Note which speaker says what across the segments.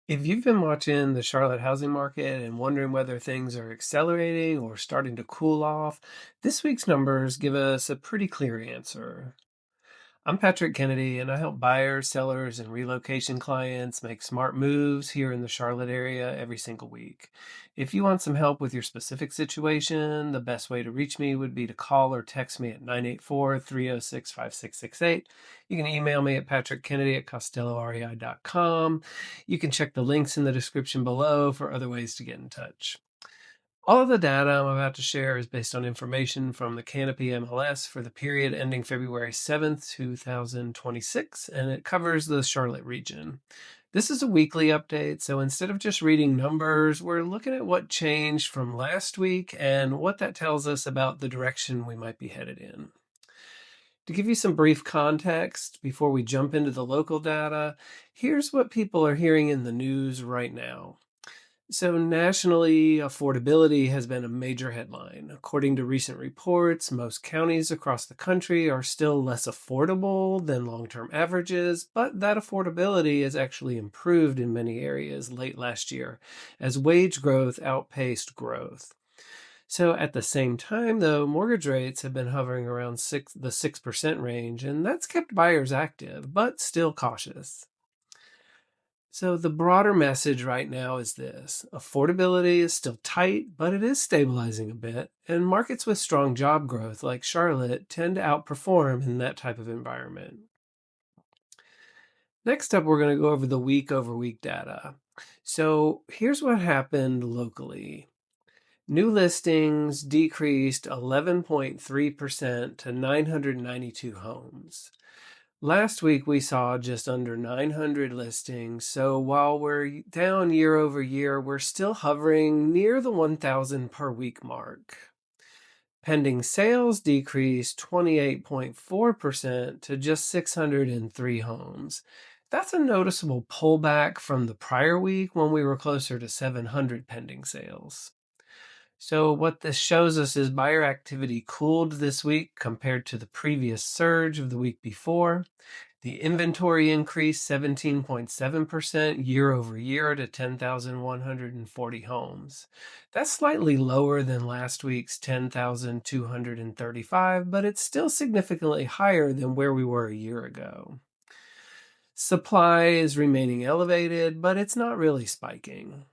Speaker 1: If you've been watching the Charlotte housing market and wondering whether things are accelerating or starting to cool off, this week's numbers give us a pretty clear answer. I'm Patrick Kennedy, and I help buyers, sellers, and relocation clients make smart moves here in the Charlotte area every single week. If you want some help with your specific situation, the best way to reach me would be to call or text me at 984-306-5668. You can email me at patrickkennedy@costellorei.com. You can check the links in the description below for other ways to get in touch. All of the data I'm about to share is based on information from the Canopy MLS for the period ending February 7th, 2026, and it covers the Charlotte region. This is a weekly update, so instead of just reading numbers, we're looking at what changed from last week and what that tells us about the direction we might be headed in. To give you some brief context before we jump into the local data, here's what people are hearing in the news right now. So, nationally, affordability has been a major headline. According to recent reports, most counties across the country are still less affordable than long term averages, but that affordability has actually improved in many areas late last year as wage growth outpaced growth. So, at the same time, though, mortgage rates have been hovering around the 6% range, and that's kept buyers active, but still cautious. So, the broader message right now is this: affordability is still tight, but it is stabilizing a bit, and markets with strong job growth, like Charlotte, tend to outperform in that type of environment. Next up, we're going to go over the week over week data. So, here's what happened locally. New listings decreased 11.3% to 992 homes. Last week, we saw just under 900 listings, so while we're down year over year, we're still hovering near the 1,000 per week mark. Pending sales decreased 28.4% to just 603 homes. That's a noticeable pullback from the prior week when we were closer to 700 pending sales. So, what this shows us is buyer activity cooled this week compared to the previous surge of the week before. The inventory increased 17.7% year over year to 10,140 homes. That's slightly lower than last week's 10,235, but it's still significantly higher than where we were a year ago. Supply is remaining elevated, but it's not really spiking.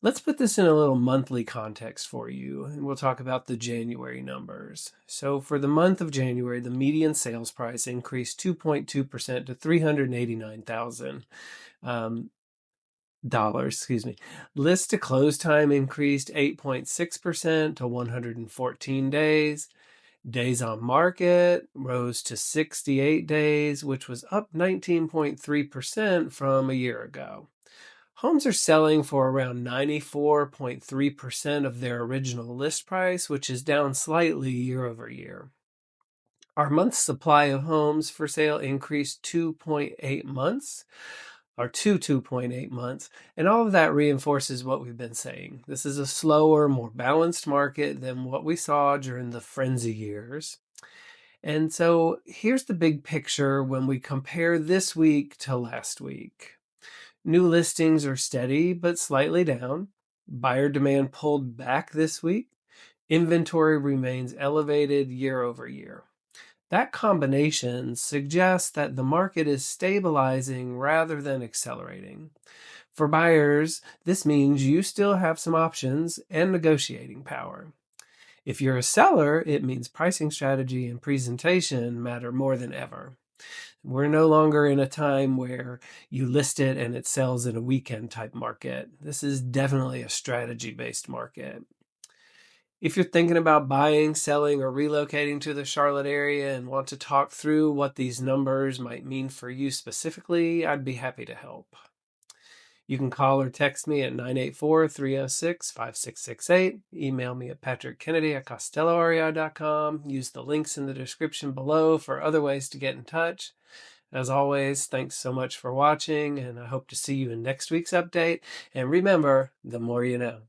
Speaker 1: Let's put this in a little monthly context for you, and we'll talk about the January numbers. So, for the month of January, the median sales price increased 2.2% to $389,000. List to close time increased 8.6% to 114 days. Days on market rose to 68 days, which was up 19.3% from a year ago. Homes are selling for around 94.3% of their original list price, which is down slightly year over year. Our month's supply of homes for sale increased 2.8 months, or to 2.8 months, and all of that reinforces what we've been saying. This is a slower, more balanced market than what we saw during the frenzy years. And so here's the big picture when we compare this week to last week. New listings are steady but slightly down. Buyer demand pulled back this week. Inventory remains elevated year over year. That combination suggests that the market is stabilizing rather than accelerating. For buyers, this means you still have some options and negotiating power. If you're a seller, it means pricing strategy and presentation matter more than ever. We're no longer in a time where you list it and it sells in a weekend type market. This is definitely a strategy based market. If you're thinking about buying, selling, or relocating to the Charlotte area and want to talk through what these numbers might mean for you specifically, I'd be happy to help. You can call or text me at 984-306-5668. Email me at patrickkennedy@costellorei.com. Use the links in the description below for other ways to get in touch. As always, thanks so much for watching, and I hope to see you in next week's update. And remember, the more you know.